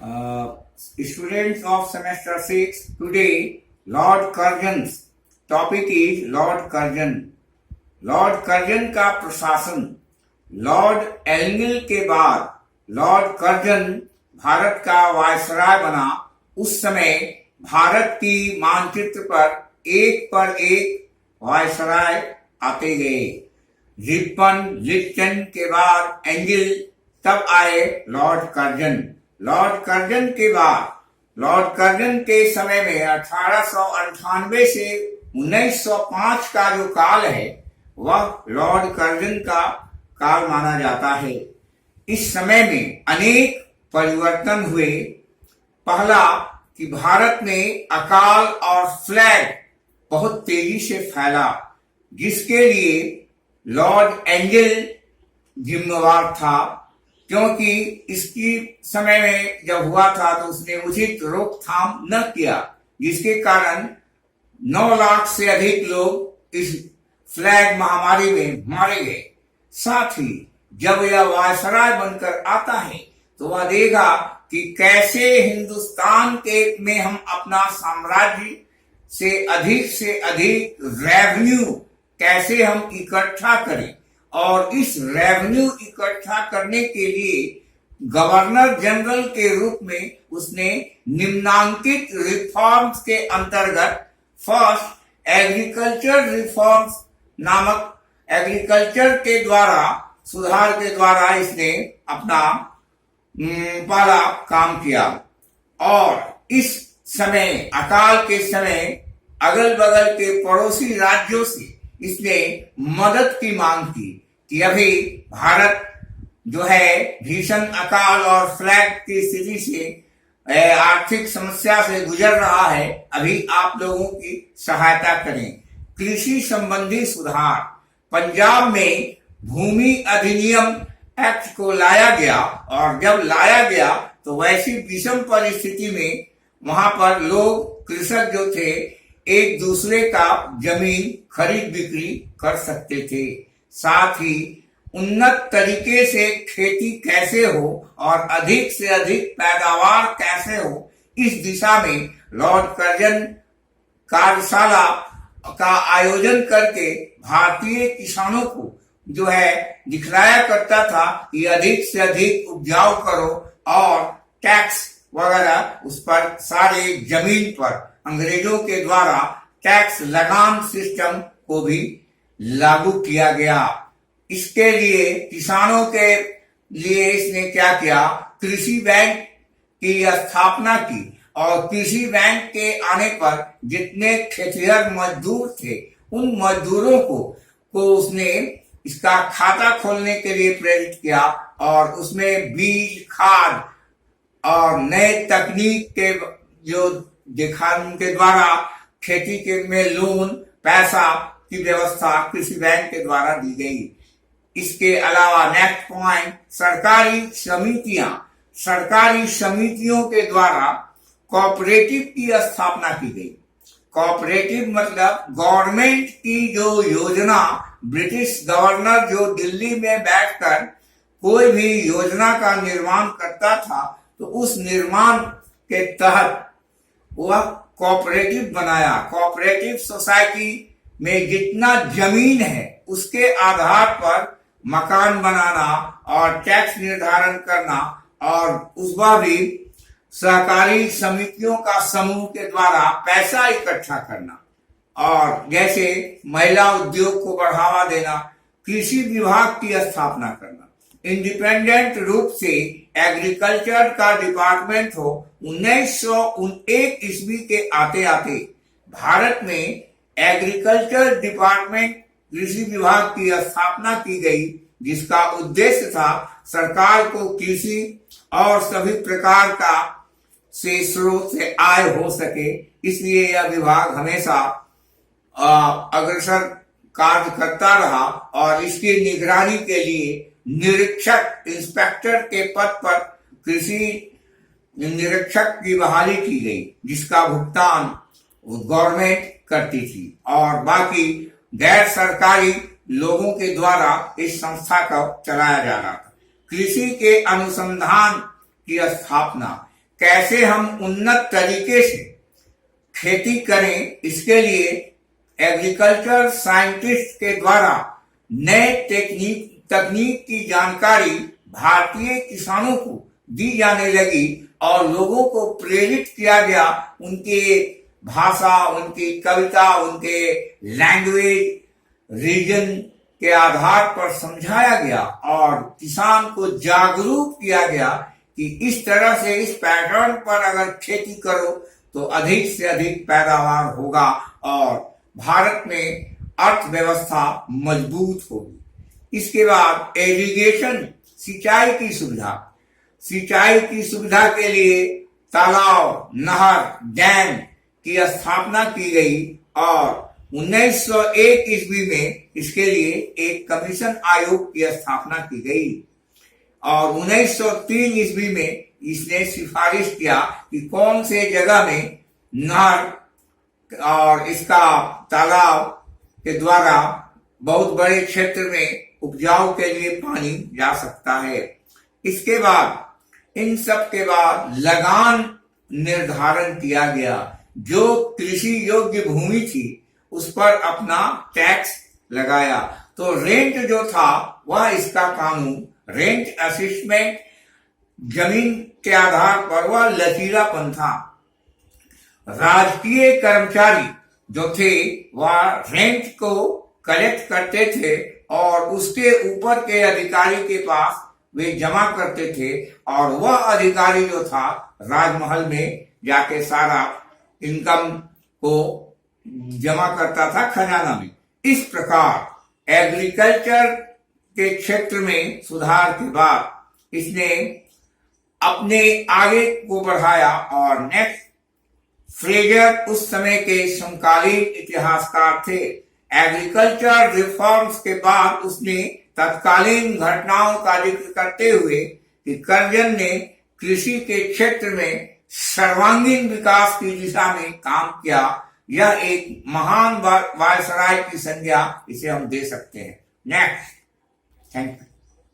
Students of semester 6, today Lord Curzon's topic is Lord Curzon. Lord Curzon का प्रशासन। Lord Elgin के बाद Lord Curzon Bharat का viceroy बना। उस समय भारत की मानचित्र पर एक वायसराय आते गए। रिपन लिप्टन के बाद एंजिल, तब आए लॉर्ड कर्जन। लॉर्ड कर्जन के बाद लॉर्ड कर्जन के समय में 1898 से 1905 का जो काल है वह लॉर्ड कर्जन का काल माना जाता है। इस समय में अनेक परिवर्तन हुए। पहला कि भारत में अकाल और फ्लैग बहुत तेजी से फैला, जिसके लिए लॉर्ड एंजिल जिम्मेवार था, क्योंकि इसकी समय में जब हुआ था तो उसने उचित रोकथाम न किया, जिसके कारण 9 लाख से अधिक लोग इस फ्लैग महामारी में मारे गए। साथ ही जब यह वायसराय बनकर आता है तो वह देखा कि कैसे हिंदुस्तान के में हम अपना साम्राज्य से अधिक रेवेन्यू कैसे हम इकट्ठा करें, और इस रेवेन्यू इकट्ठा करने के लिए गवर्नर जनरल के रूप में उसने निम्नांकित रिफॉर्म्स के अंतर्गत फर्स्ट एग्रीकल्चर रिफॉर्म्स नामक एग्रीकल्चर के द्वारा सुधार के द्वारा इसने अपना पहला काम किया। और इस समय अकाल के समय अगल बगल के पड़ोसी राज्यों से इसने मदद की मांग की कि अभी भारत जो है भीषण अकाल और फ्लैग की स्थिति से आर्थिक समस्या से गुजर रहा है, अभी आप लोगों की सहायता करें। कृषि संबंधी सुधार। पंजाब में भूमि अधिनियम एक्ट को लाया गया, और जब लाया गया तो वैसी विषम परिस्थिति में वहां पर लोग कृषक जो थे एक दूसरे का जमीन खरीद बिक्री कर सकते थे। साथ ही उन्नत तरीके से खेती कैसे हो और अधिक से अधिक पैदावार कैसे हो, इस दिशा में लॉर्ड कर्जन कार्यशाला का आयोजन करके भारतीय किसानों को जो है दिखलाया करता था कि अधिक से अधिक उपजाऊ करो, और टैक्स वगैरह उस पर सारे जमीन पर अंग्रेजों के द्वारा टैक्स लगान सिस्टम को भी लागू किया गया। इसके लिए किसानों के लिए इसने क्या किया, कृषि बैंक की स्थापना की, और कृषि बैंक के आने पर जितने खेतिहर मजदूर थे उन मजदूरों को उसने इसका खाता खोलने के लिए प्रेरित किया, और उसमें बीज, खाद और नए तकनीक के जो दिखाने के द्वारा खेती के में लोन पैसा की व्यवस्था कृषि बैंक के द्वारा दी गई। इसके अलावा नेक्स्ट पॉइंट, सरकारी समितियों के द्वारा कोऑपरेटिव की स्थापना की गई। कोऑपरेटिव मतलब गवर्नमेंट की जो योजना, ब्रिटिश गवर्नर जो दिल्ली में बैठकर कोई भी योजना का निर्माण करता था तो उस निर्माण के तहत वह कोऑपरेटिव बनाया। कोऑपरेटिव सोसाइटी में जितना जमीन है उसके आधार पर मकान बनाना और टैक्स निर्धारण करना, और उसका भी सहकारी समितियों का समूह के द्वारा पैसा इकट्ठा करना, और जैसे महिला उद्योग को बढ़ावा देना, कृषि विभाग की स्थापना करना, इंडिपेंडेंट रूप से एग्रीकल्चर का डिपार्टमेंट हो। 1901 ईस्वी के आते आते भारत में एग्रीकल्चर डिपार्टमेंट कृषि विभाग की स्थापना की गई, जिसका उद्देश्य था सरकार को कृषि और सभी प्रकार का से स्रोत से आय हो सके। इसलिए यह विभाग हमेशा अग्रसर कार्य करता रहा, और इसकी निगरानी के लिए निरीक्षक, इंस्पेक्टर के पद पर कृषि निरीक्षक की बहाली की गई, जिसका भुगतान गवर्नमेंट करती थी, और बाकी गैर सरकारी लोगों के द्वारा इस संस्था को चलाया जा रहा था। कृषि के अनुसंधान की स्थापना। कैसे हम उन्नत तरीके से खेती करें, इसके लिए एग्रीकल्चर साइंटिस्ट के द्वारा नए तकनीक की जानकारी भारतीय किसानों को दी जाने लगी और लोगों को प्रेरित किया गया। उनके भाषा, उनकी कविता, उनके लैंग्वेज रीजन के आधार पर समझाया गया और किसान को जागरूक किया गया कि इस तरह से, इस पैटर्न पर अगर खेती करो तो अधिक से अधिक पैदावार होगा और भारत में अर्थव्यवस्था मजबूत होगी। इसके बाद इरिगेशन, सिंचाई की सुविधा के लिए तालाब, नहर, डैम की स्थापना की गई और 1901 ईस्वी में इसके लिए एक कमीशन आयोग की स्थापना की गई और 1903 ईस्वी में इसने सिफारिश किया कि कौन से जगह में नहर और इसका तालाब के द्वारा बहुत बड़े क्षेत्र में उपजाऊ के लिए पानी जा सकता है। इसके बाद, इन सब के बाद लगान निर्धारण किया गया। जो कृषि योग्य भूमि थी उस पर अपना टैक्स लगाया। तो रेंट जो था वह इसका कानून, रेंट असेसमेंट, जमीन के आधार पर वह लचीलापन था। राजकीय कर्मचारी जो थे वह रेंट को कलेक्ट करते थे और उसके ऊपर के अधिकारी के पास वे जमा करते थे और वह अधिकारी जो था राजमहल में जाके सारा इनकम को जमा करता था खजाना में। इस प्रकार एग्रीकल्चर के क्षेत्र में सुधार के बाद इसने अपने आगे को बढ़ाया और नेक्स्ट फ्रेजर उस समय के समकालीन इतिहासकार थे। एग्रीकल्चर रिफॉर्म्स के बाद उसने तत्कालीन घटनाओं का जिक्र करते हुए कि कर्जन ने कृषि के क्षेत्र में सर्वांगीण विकास की दिशा में काम किया। यह एक महान वायसराय की संज्ञा इसे हम दे सकते हैं। Next, thank you.